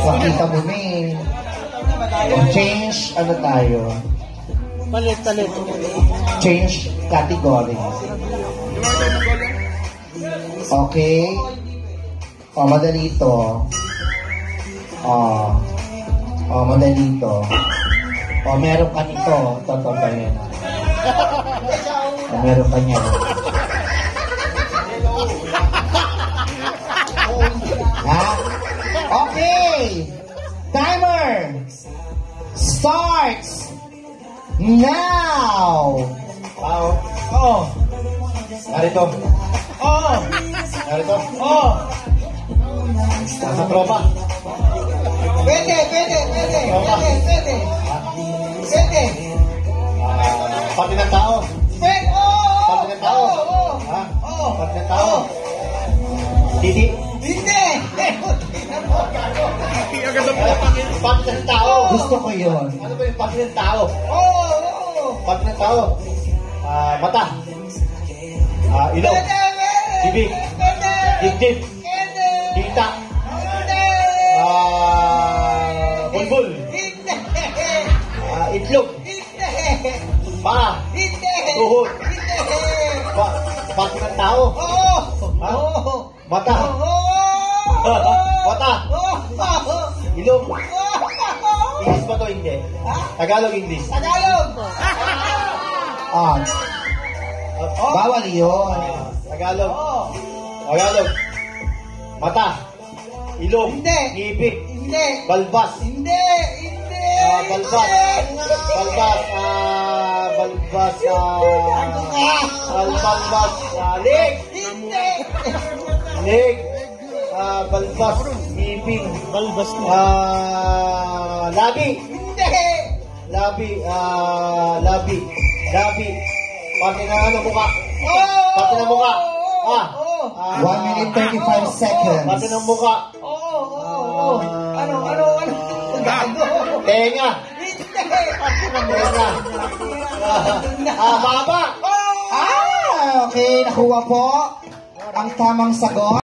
Makita mo na eh. Change, ano tayo? Palit. Change category. Okay. O, madali ito. Madali ito. O, meron ka nito. Totoo ba yan? O, meron ka niya. Ha? Okay! Timer starts now! Oo. Narito. Oo. Narito. Oo. Nasa tropa. Pwede. Pati ng tao. Pati ng tao. Ha? Pati ng tao. Didi. Pati ng tao. Gusto ko yun. Ano ba yung pati ng tao? Pati ng tao. Mata. Ilong. Bibig. Dibdib. Dita. Bulbul. Itlog. Paa. Tuhod. Pati ng tao. Mata. Mata. Ilong. English ba to? Hindi. Tagalog, English. Bawal yun. Tagalog. Tagalog. Mata. Ilong. Ngipin. Balbas. Balbas. Leg. Balbas. Ngipin. Balbas na. Labi. Labi. Pati na mukha. Pati na mukha. 1 minute 35 seconds. Pati ng mukha. Ano? Tenga. Tenga. Baba. Okay, nakuha po ang tamang sagot.